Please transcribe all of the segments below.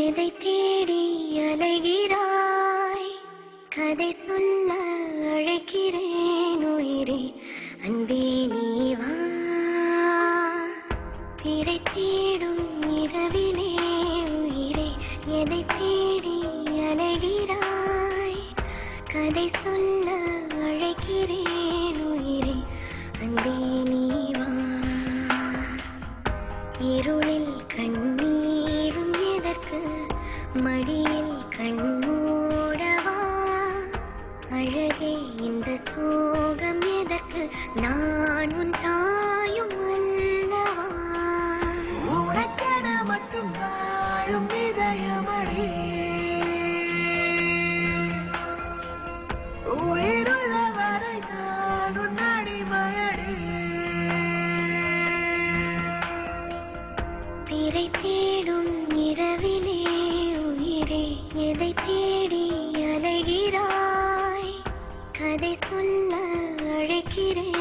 எதை தேடி அலைகிறாய் கதை சொல்ல அழைக்கிறேன் உயிரே அன்பே நீ வா திரை தேடும் இரவிலே உயிரே எதை தேடி அலைகிறாய் கதை சொல்ல அழைக்கிறேன் உயிரே அன்பே நீ வா இருளில் கண்ணீரும் எதற்கு மடியில் கண்ணூடவா அழகே இந்த சோகம் எதற்கு நான் உன் தாயும் அல்லவா உனக்கென மட்டும் வாழும் இதயமடி உயிருள்ள வரை நான் உன் அடிமையடி திரை தேடும் இரவிலே உயிரே எதை தேடி அலைகிறாய் கதை சொல்ல அழைக்கிறேன்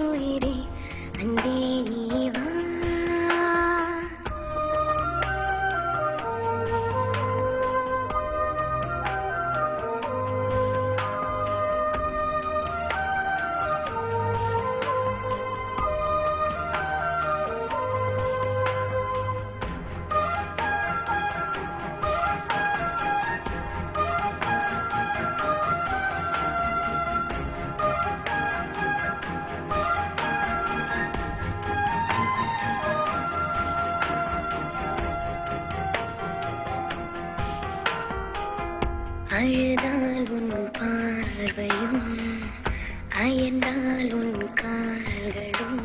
உயிரே அன்பே நீ வா அழுதால் உன் பார்வையும் அயர்ந்தால் உன் கால்களும்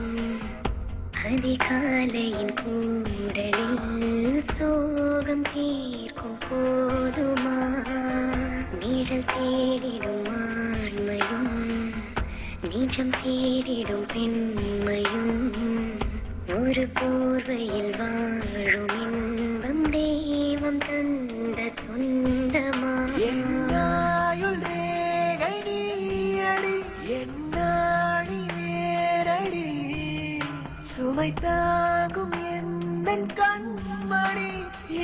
அதிகாலையின் கூடலில் சோகம் தீர்க்கும் போதுமா நிழல் தேடிடும் ஆண்மையும் நிஜம் தேடிடும் பெண்மையும் ஒரு போர்வையில் வாழும் இன்பம் தெய்வம் தந்த சொந்தமா என்னாயுள் ரேகை நீயடி என்னாடி வேரடி சுமை தாங்கும் எந்தன் கண்மணி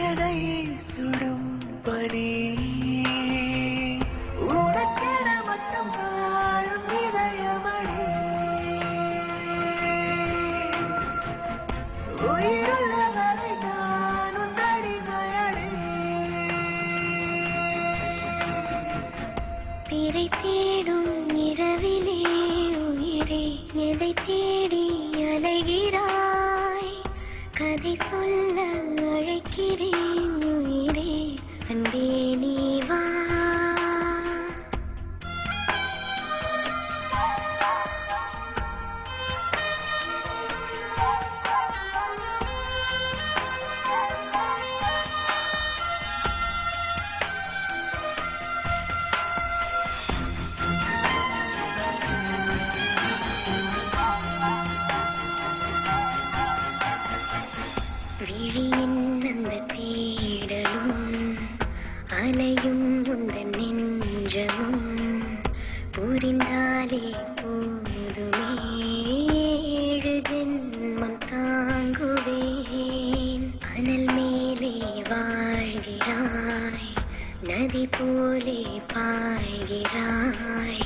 எதை சுடும் பணி உனக்கென மட்டும் வாழும் இதயமடி உயிருள்ள வரை நான் உன் அடிமையடி திரை தேடும் இரவிலே உயிரே எதை தேடி அலைகிறாய் கதை சொல்ல அழைக்கிறேன் உயிரே அன்பே நீ வா விழியின் அந்த தேடலும் அலையும் உந்தன் நெஞ்சமும் புரிந்தாலே போதுமே ஏழு ஜென்மம் தாங்குவேன் அனல் மேலே வாழ்கிறாய் நதி போலே பாய்கிறாய்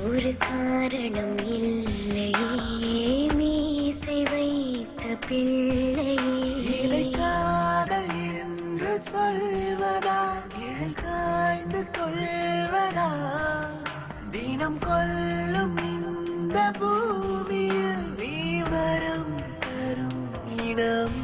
ஒரு காரணம் இல்லையே மீசை வைத்த பிள்ளையே என்று சொல்வதா நிழல் காய்ந்து கொள்வதா தினம் கொல்லும் இந்த பூமியில் நீ வரம் தரும் இடம்